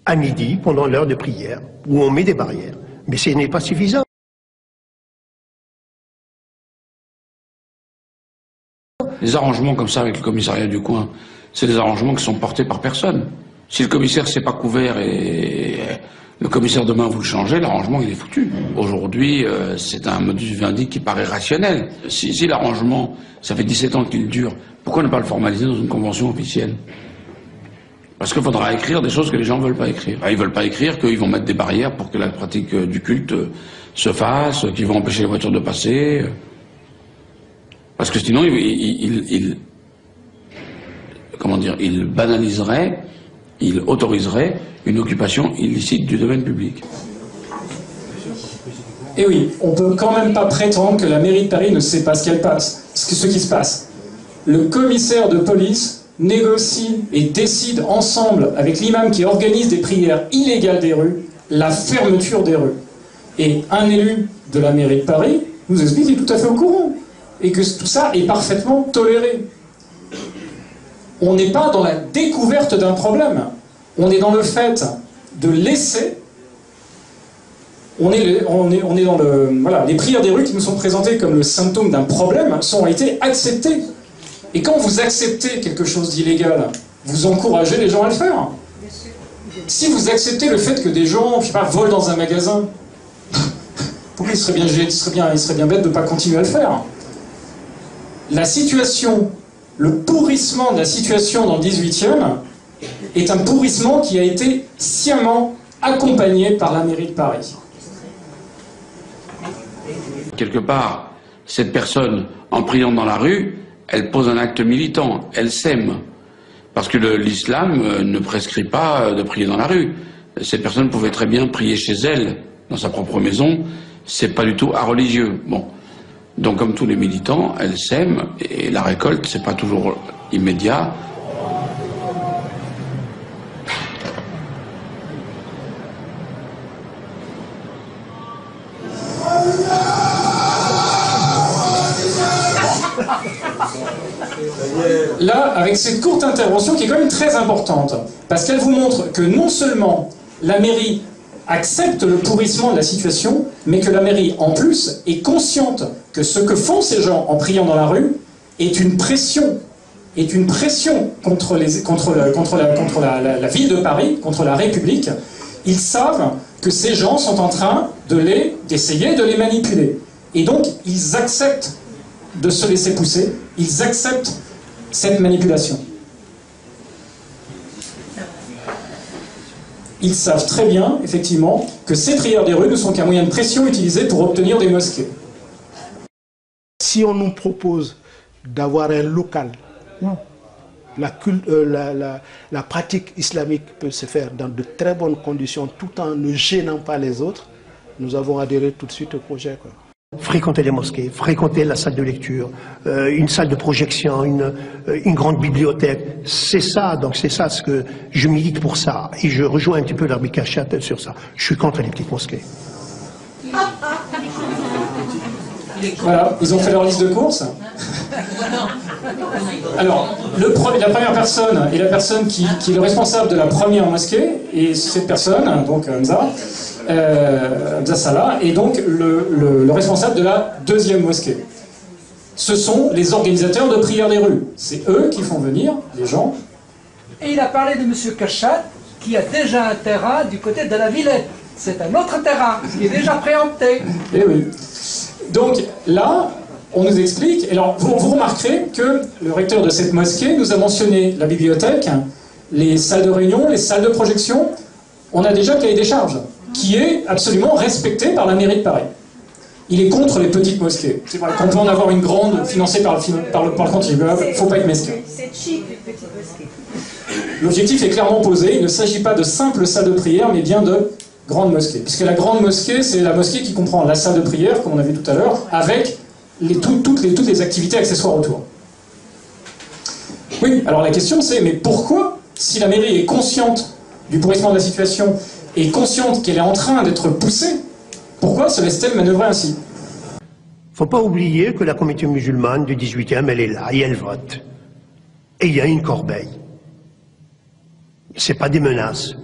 à midi pendant l'heure de prière, où on met des barrières. Mais ce n'est pas suffisant. Les arrangements comme ça avec le commissariat du coin, c'est des arrangements qui sont portés par personne. Si le commissaire s'est pas couvert et le commissaire demain vous le changez, l'arrangement il est foutu. Aujourd'hui, c'est un modus vivendi qui paraît rationnel. Si l'arrangement, ça fait 17 ans qu'il dure, pourquoi ne pas le formaliser dans une convention officielle? Parce qu'il faudra écrire des choses que les gens ne veulent pas écrire. Ils ne veulent pas écrire qu'ils vont mettre des barrières pour que la pratique du culte se fasse, qu'ils vont empêcher les voitures de passer. Parce que sinon, comment dire, ils banaliseraient, ils autoriseraient une occupation illicite du domaine public. Et oui, on ne peut quand même pas prétendre que la mairie de Paris ne sait pas ce qui se passe. Le commissaire de police négocie et décide ensemble avec l'imam qui organise des prières illégales des rues, la fermeture des rues. Et un élu de la mairie de Paris nous explique qu'il est tout à fait au courant et que tout ça est parfaitement toléré. On n'est pas dans la découverte d'un problème, on est dans le fait de laisser. On est dans le... Voilà, les prières des rues qui nous sont présentées comme le symptôme d'un problème ont été acceptées. Et quand vous acceptez quelque chose d'illégal, vous encouragez les gens à le faire. Si vous acceptez le fait que des gens, je sais pas, volent dans un magasin, pourquoi il serait bien bête de ne pas continuer à le faire? La situation, le pourrissement de la situation dans le 18e est un pourrissement qui a été sciemment accompagné par la mairie de Paris. Quelque part, cette personne, en priant dans la rue, elle pose un acte militant, elle sème. Parce que l'islam ne prescrit pas de prier dans la rue. Cette personne pouvait très bien prier chez elle, dans sa propre maison, c'est pas du tout areligieux. Bon. Donc comme tous les militants, elle sème, et la récolte, c'est pas toujours immédiat. Là, avec cette courte intervention qui est quand même très importante, parce qu'elle vous montre que non seulement la mairie accepte le pourrissement de la situation, mais que la mairie, en plus, est consciente que ce que font ces gens en priant dans la rue est une pression contre la ville de Paris, contre la République. Ils savent que ces gens sont en train d'essayer de les manipuler. Et donc, ils acceptent de se laisser pousser, ils acceptent cette manipulation. Ils savent très bien, effectivement, que ces prières des rues ne sont qu'un moyen de pression utilisé pour obtenir des mosquées. Si on nous propose d'avoir un local où la pratique islamique peut se faire dans de très bonnes conditions tout en ne gênant pas les autres, nous avons adhéré tout de suite au projet, quoi. Fréquenter les mosquées, fréquenter la salle de lecture, une salle de projection, une grande bibliothèque, c'est ça, donc c'est ça ce que je milite pour ça. Et je rejoins un petit peu l'Arbi Kachat sur ça. Je suis contre les petites mosquées. Voilà, ils ont fait leur liste de courses. Alors, la première personne est la personne qui est le responsable de la première mosquée, et cette personne, donc Hamza Salah, est donc le responsable de la deuxième mosquée. Ce sont les organisateurs de prières des rues. C'est eux qui font venir les gens. Et il a parlé de M. Kachat, qui a déjà un terrain du côté de la Villette. C'est un autre terrain, qui est déjà préempté. Eh oui. Donc là, on nous explique, et alors vous remarquerez que le recteur de cette mosquée nous a mentionné la bibliothèque, les salles de réunion, les salles de projection. On a déjà le cahier des charges, qui est absolument respecté par la mairie de Paris. Il est contre les petites mosquées. C'est vrai qu'on peut en avoir une grande financée par le contribuable, il ne faut pas être mesquin. C'est cheap, les petites mosquées. L'objectif est clairement posé, il ne s'agit pas de simples salles de prière, mais bien de grandes mosquées. Puisque la grande mosquée, c'est la mosquée qui comprend la salle de prière, comme on a vu tout à l'heure, avec toutes les activités accessoires autour. Oui, alors la question c'est, mais pourquoi, si la mairie est consciente du pourrissement de la situation, et consciente qu'elle est en train d'être poussée, pourquoi se laisse-t-elle manœuvrer ainsi? Faut pas oublier que la communauté musulmane du 18e, elle est là, et elle vote. Et il y a une corbeille. C'est pas des menaces.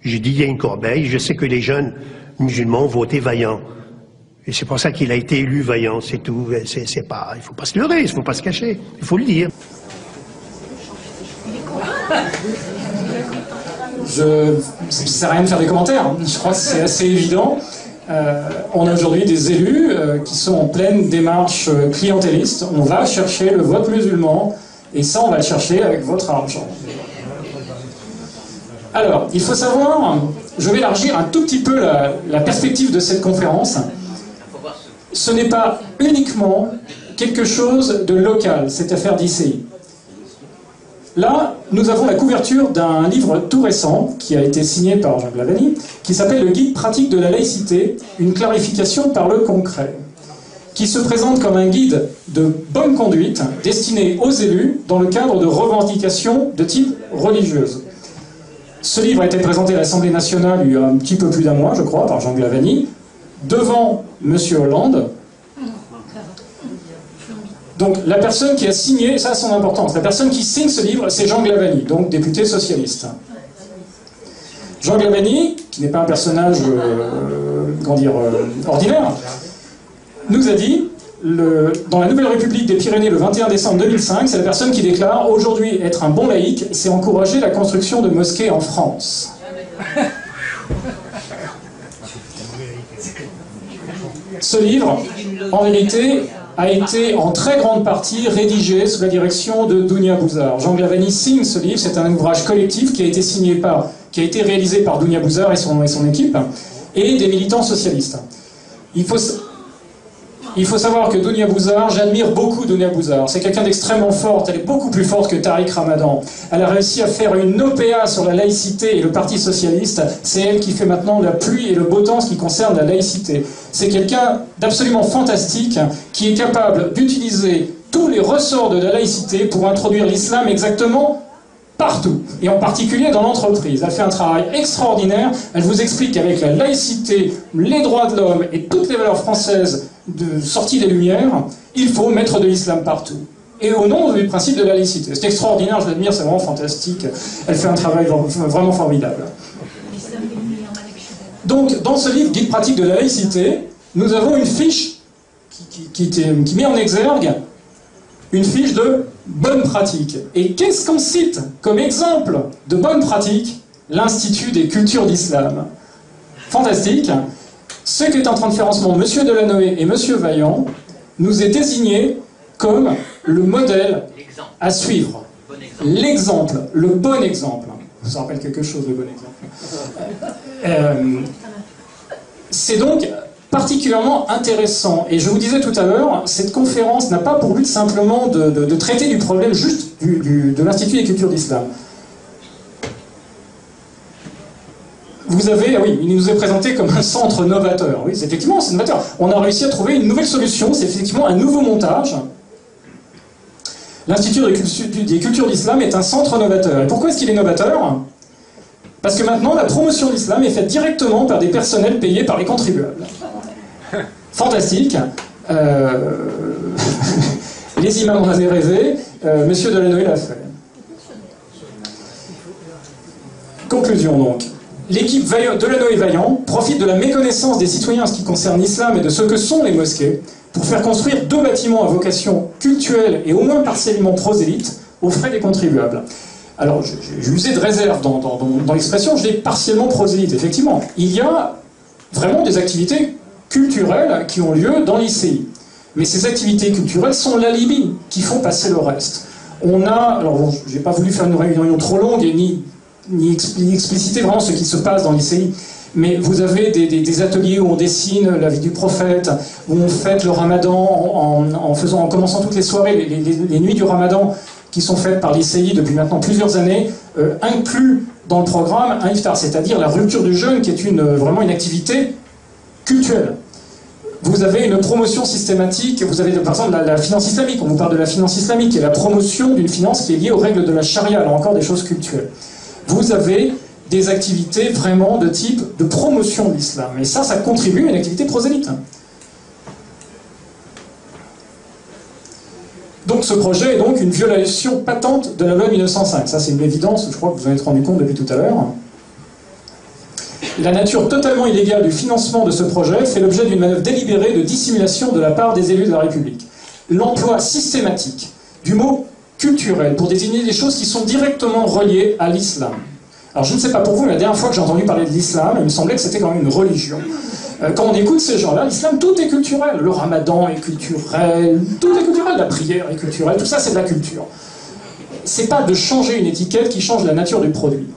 Je dis il y a une corbeille, je sais que les jeunes musulmans ont voté Vaillant. Et c'est pour ça qu'il a été élu Vaillant, c'est tout. C'est pas, il faut pas se leurrer, il faut pas se cacher, il faut le dire. Ça ne sert à rien de faire des commentaires, je crois que c'est assez évident. On a aujourd'hui des élus qui sont en pleine démarche clientéliste. On va chercher le vote musulman, et ça on va le chercher avec votre argent. Alors, il faut savoir, je vais élargir un tout petit peu la perspective de cette conférence. Ce n'est pas uniquement quelque chose de local, cette affaire d'ICI. Là, nous avons la couverture d'un livre tout récent, qui a été signé par Jean Glavany, qui s'appelle « Le guide pratique de la laïcité, une clarification par le concret », qui se présente comme un guide de bonne conduite destiné aux élus dans le cadre de revendications de type religieuse. Ce livre a été présenté à l'Assemblée nationale il y a un petit peu plus d'un mois, je crois, par Jean Glavany, devant M. Hollande. Donc la personne qui a signé, ça a son importance, la personne qui signe ce livre, c'est Jean Glavany, donc député socialiste. Jean Glavany, qui n'est pas un personnage ordinaire, nous a dit, dans la Nouvelle République des Pyrénées le 21 décembre 2005, c'est la personne qui déclare « Aujourd'hui, être un bon laïc, c'est encourager la construction de mosquées en France ». Ce livre, en vérité, a été en très grande partie rédigé sous la direction de Dounia Bouzard. Jean Glavany signe ce livre, c'est un ouvrage collectif qui a été réalisé par Dounia Bouzard et son équipe, et des militants socialistes. Il faut savoir que Dounia Bouzard, j'admire beaucoup Dounia Bouzard. C'est quelqu'un d'extrêmement forte, elle est beaucoup plus forte que Tariq Ramadan. Elle a réussi à faire une OPA sur la laïcité et le Parti socialiste. C'est elle qui fait maintenant la pluie et le beau temps en ce qui concerne la laïcité. C'est quelqu'un d'absolument fantastique qui est capable d'utiliser tous les ressorts de la laïcité pour introduire l'islam exactement partout, et en particulier dans l'entreprise. Elle fait un travail extraordinaire, elle vous explique qu'avec la laïcité, les droits de l'homme et toutes les valeurs françaises sorties des Lumières, il faut mettre de l'islam partout. Et au nom du principe de la laïcité. C'est extraordinaire, je l'admire, c'est vraiment fantastique. Elle fait un travail vraiment formidable. Donc, dans ce livre, Guide pratique de la laïcité, nous avons une fiche qui met en exergue une fiche de bonne pratique. Et qu'est-ce qu'on cite comme exemple de bonne pratique? L'Institut des cultures d'islam. Fantastique. Ce qu'est en train de faire en ce moment M. Delanoë et M. Vaillant nous est désigné comme le modèle à suivre. L'exemple, le bon exemple. Ça rappelle quelque chose, le bon exemple. C'est donc particulièrement intéressant. Et je vous disais tout à l'heure, cette conférence n'a pas pour but simplement de traiter du problème juste de l'Institut des cultures d'islam. Vous avez, oui, il nous est présenté comme un centre novateur. Oui, effectivement, c'est novateur. On a réussi à trouver une nouvelle solution, c'est effectivement un nouveau montage. L'Institut des cultures d'islam est un centre novateur. Et pourquoi est-ce qu'il est novateur? Parce que maintenant, la promotion de l'islam est faite directement par des personnels payés par les contribuables. Fantastique. Les imams en avaient rêvé. Monsieur Delanoë l'a fait. Conclusion donc. L'équipe Delanoë-Vaillant profite de la méconnaissance des citoyens en ce qui concerne l'islam et de ce que sont les mosquées pour faire construire 2 bâtiments à vocation cultuelle et au moins partiellement prosélyte aux frais des contribuables. Alors, j'ai usé de réserve dans l'expression, je dis partiellement prosélyte. Effectivement, il y a vraiment des activités culturelles qui ont lieu dans l'ICI. Mais ces activités culturelles sont l'alibi qui font passer le reste. On a, alors bon, j'ai pas voulu faire une réunion trop longue et ni expliciter vraiment ce qui se passe dans l'ICI, mais vous avez des ateliers où on dessine la vie du prophète, où on fête le ramadan en commençant toutes les soirées, les nuits du ramadan qui sont faites par l'ICI depuis maintenant plusieurs années, inclus dans le programme un iftar, c'est-à-dire la rupture du jeûne qui est vraiment une activité culturelle. Vous avez une promotion systématique, vous avez par exemple la finance islamique, on vous parle de la finance islamique, et la promotion d'une finance qui est liée aux règles de la charia, là encore des choses culturelles. Vous avez des activités vraiment de type de promotion de l'islam. Et ça contribue à une activité prosélyte. Donc ce projet est donc une violation patente de la loi de 1905. Ça c'est une évidence, je crois que vous en êtes rendu compte depuis tout à l'heure. La nature totalement illégale du financement de ce projet fait l'objet d'une manœuvre délibérée de dissimulation de la part des élus de la République. L'emploi systématique du mot culturel pour désigner des choses qui sont directement reliées à l'islam. Alors je ne sais pas pour vous, mais la dernière fois que j'ai entendu parler de l'islam, il me semblait que c'était quand même une religion. Quand on écoute ces gens-là, l'islam, tout est culturel. Le ramadan est culturel, tout est culturel, la prière est culturelle, tout ça c'est de la culture. C'est pas de changer une étiquette qui change la nature du produit.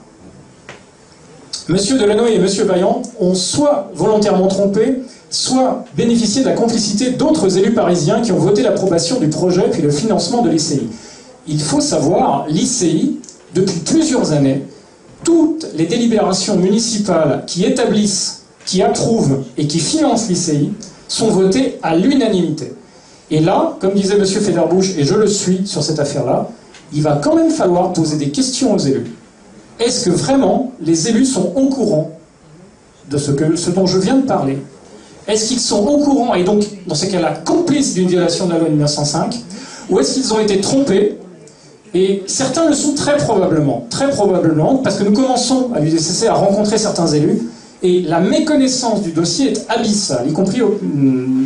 Monsieur Delanoë et Monsieur Vaillant ont soit volontairement trompé, soit bénéficié de la complicité d'autres élus parisiens qui ont voté l'approbation du projet puis le financement de l'ICI. Il faut savoir, l'ICI, depuis plusieurs années, toutes les délibérations municipales qui établissent, qui approuvent et qui financent l'ICI sont votées à l'unanimité. Et là, comme disait M. Federbusch, et je le suis sur cette affaire-là, il va quand même falloir poser des questions aux élus. Est-ce que vraiment les élus sont au courant de ce dont je viens de parler? Est-ce qu'ils sont au courant, et donc, dans ces cas-là, complices d'une violation de la loi de 1905, ou est-ce qu'ils ont été trompés? Et certains le sont très probablement, parce que nous commençons à l'UDCC à rencontrer certains élus, et la méconnaissance du dossier est abyssale, y compris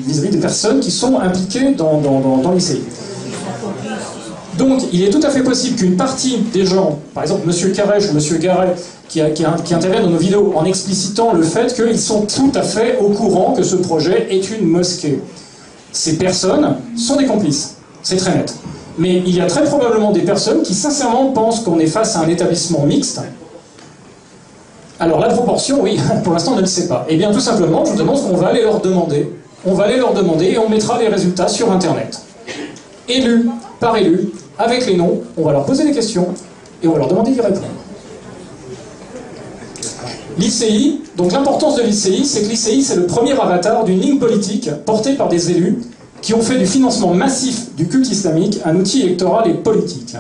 vis-à-vis des personnes qui sont impliquées dans l'ICI. Donc, il est tout à fait possible qu'une partie des gens, par exemple M. Carèche ou M. Garet, qui interviennent dans nos vidéos en explicitant le fait qu'ils sont tout à fait au courant que ce projet est une mosquée. Ces personnes sont des complices, c'est très net. Mais il y a très probablement des personnes qui sincèrement pensent qu'on est face à un établissement mixte. Alors la proportion, oui, pour l'instant on ne le sait pas. Eh bien tout simplement, je vous demande qu'on va aller leur demander. On va aller leur demander et on mettra les résultats sur Internet. Élu par élu, avec les noms, on va leur poser des questions et on va leur demander d'y répondre. L'ICI, donc l'importance de l'ICI, c'est que l'ICI c'est le premier avatar d'une ligne politique portée par des élus qui ont fait du financement massif du culte islamique un outil électoral et politique.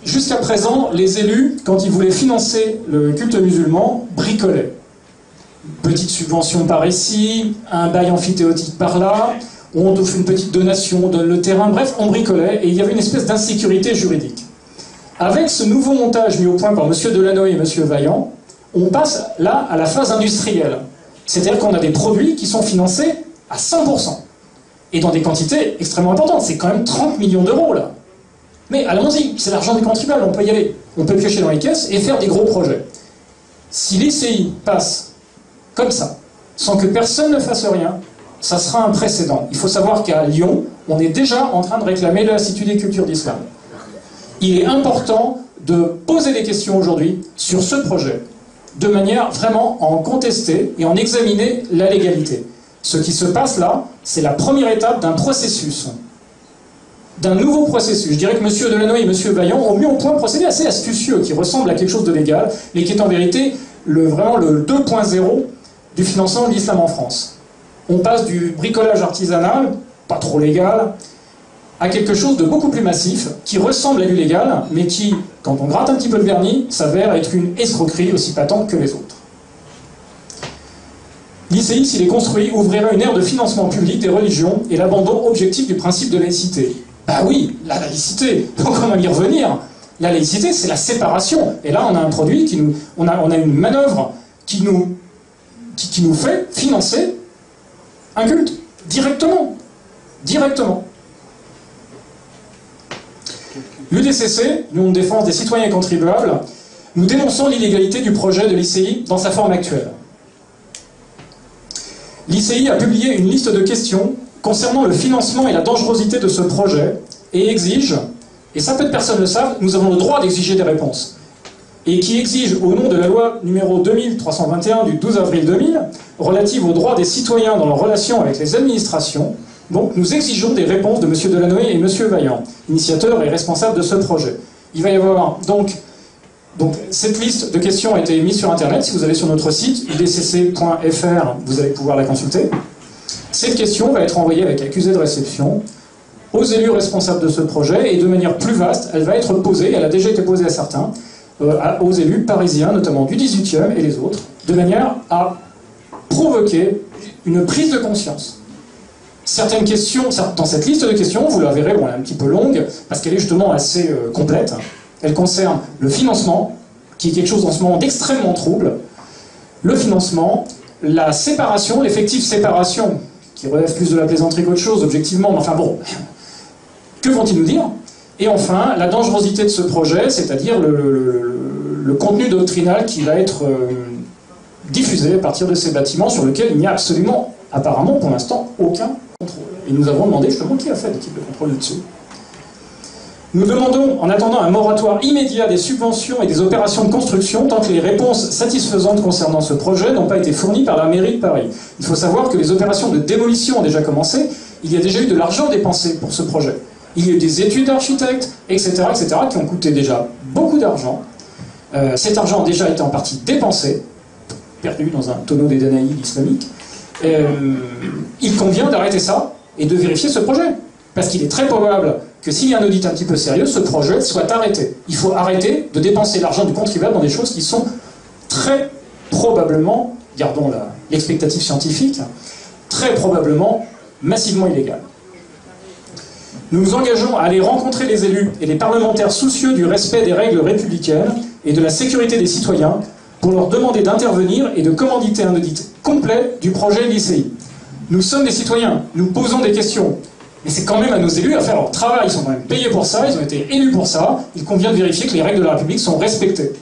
Jusqu'à présent, les élus, quand ils voulaient financer le culte musulman, bricolaient. Petite subvention par ici, un bail amphithéotique par là, on fait une petite donation, on donne le terrain, bref, on bricolait, et il y avait une espèce d'insécurité juridique. Avec ce nouveau montage mis au point par M. Delanoë et M. Vaillant, on passe là à la phase industrielle. C'est-à-dire qu'on a des produits qui sont financés à 100%. Et dans des quantités extrêmement importantes. C'est quand même 30 millions d'euros, là. Mais allons-y, c'est l'argent des contribuables, on peut y aller. On peut piocher dans les caisses et faire des gros projets. Si l'ICI passe comme ça, sans que personne ne fasse rien, ça sera un précédent. Il faut savoir qu'à Lyon, on est déjà en train de réclamer l'Institut des cultures d'islam. Il est important de poser des questions aujourd'hui sur ce projet, de manière vraiment à en contester et en examiner la légalité. Ce qui se passe là, c'est la première étape d'un processus. D'un nouveau processus. Je dirais que M. Delanoë et M. Vaillant ont mis au point un procédé assez astucieux, qui ressemble à quelque chose de légal, mais qui est en vérité vraiment le 2.0 du financement de l'islam en France. On passe du bricolage artisanal, pas trop légal, à quelque chose de beaucoup plus massif, qui ressemble à du légal, mais qui, quand on gratte un petit peu le vernis, s'avère être une escroquerie aussi patente que les autres. L'ICI, s'il est construit, ouvrira une ère de financement public des religions et l'abandon objectif du principe de laïcité. Bah oui, la laïcité, donc on va y revenir. La laïcité, c'est la séparation. Et là, on a un produit, on a une manœuvre qui nous fait financer un culte, directement. Directement. L'UDCC, l'Union de défense des citoyens et contribuables, nous dénonçons l'illégalité du projet de l'ICI dans sa forme actuelle. L'ICI a publié une liste de questions concernant le financement et la dangerosité de ce projet et exige, et ça peu de personnes le savent, nous avons le droit d'exiger des réponses, et qui exige au nom de la loi numéro 2321 du 12 avril 2000 relative aux droits des citoyens dans leurs relations avec les administrations. Donc nous exigeons des réponses de M. Delanoë et M. Vaillant, initiateurs et responsables de ce projet. Il va y avoir donc cette liste de questions a été mise sur Internet. Si vous allez sur notre site udcc.fr, vous allez pouvoir la consulter. Cette question va être envoyée avec accusé de réception aux élus responsables de ce projet, et de manière plus vaste, elle va être posée, elle a déjà été posée à certains, aux élus parisiens, notamment du 18e et les autres, de manière à provoquer une prise de conscience. Certaines questions, dans cette liste de questions, vous la verrez, bon, elle est un petit peu longue, parce qu'elle est justement assez complète. Elle concerne le financement, qui est quelque chose en ce moment d'extrêmement trouble, le financement, la séparation, l'effective séparation, qui relève plus de la plaisanterie qu'autre chose, objectivement, mais enfin bon, que vont-ils nous dire? Et enfin, la dangerosité de ce projet, c'est-à-dire le contenu doctrinal qui va être diffusé à partir de ces bâtiments sur lesquels il n'y a absolument, apparemment, pour l'instant, aucun contrôle. Et nous avons demandé justement qui a fait l'équipe de contrôle là-dessus. Nous demandons en attendant un moratoire immédiat des subventions et des opérations de construction tant que les réponses satisfaisantes concernant ce projet n'ont pas été fournies par la mairie de Paris. Il faut savoir que les opérations de démolition ont déjà commencé, il y a déjà eu de l'argent dépensé pour ce projet. Il y a eu des études d'architectes, etc., qui ont coûté déjà beaucoup d'argent. Cet argent a déjà été en partie dépensé, perdu dans un tonneau des Danaïdes islamiques. Il convient d'arrêter ça et de vérifier ce projet. Parce qu'il est très probable que s'il y a un audit un petit peu sérieux, ce projet soit arrêté. Il faut arrêter de dépenser l'argent du contribuable dans des choses qui sont très probablement, gardons l'expectative scientifique, très probablement massivement illégales. Nous nous engageons à aller rencontrer les élus et les parlementaires soucieux du respect des règles républicaines et de la sécurité des citoyens pour leur demander d'intervenir et de commanditer un audit complet du projet LICI. Nous sommes des citoyens, nous posons des questions. Mais c'est quand même à nos élus à faire leur travail, ils sont quand même payés pour ça, ils ont été élus pour ça, il convient de vérifier que les règles de la République sont respectées.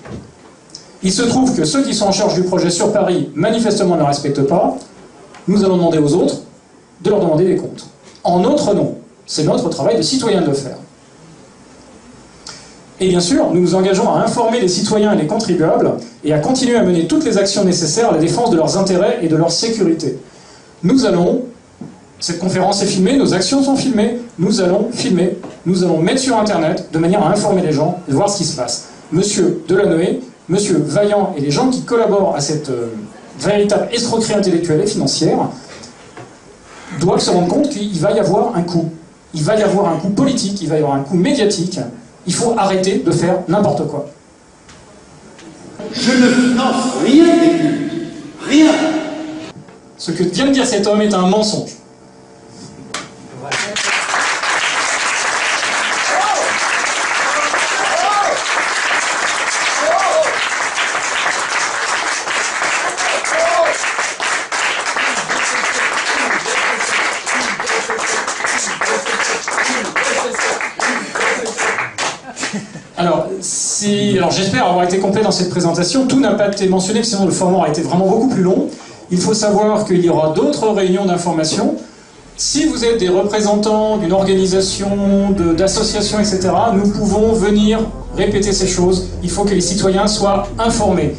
Il se trouve que ceux qui sont en charge du projet sur Paris, manifestement ne le respectent pas, nous allons demander aux autres de leur demander des comptes. En notre nom, c'est notre travail de citoyen de le faire. Et bien sûr, nous nous engageons à informer les citoyens et les contribuables et à continuer à mener toutes les actions nécessaires à la défense de leurs intérêts et de leur sécurité. Nous allons... Cette conférence est filmée, nos actions sont filmées, nous allons filmer, nous allons mettre sur Internet de manière à informer les gens et voir ce qui se passe. Monsieur Delanoë, Monsieur Vaillant et les gens qui collaborent à cette véritable escroquerie intellectuelle et financière doivent se rendre compte qu'il va y avoir un coût. Il va y avoir un coût politique, il va y avoir un coût médiatique. Il faut arrêter de faire n'importe quoi. Je ne finance rien des cultes. Rien. Ce que vient de dire cet homme est un mensonge. Alors j'espère avoir été complet dans cette présentation. Tout n'a pas été mentionné, sinon le format a été vraiment beaucoup plus long. Il faut savoir qu'il y aura d'autres réunions d'information. Si vous êtes des représentants d'une organisation, d'associations, etc., nous pouvons venir répéter ces choses. Il faut que les citoyens soient informés.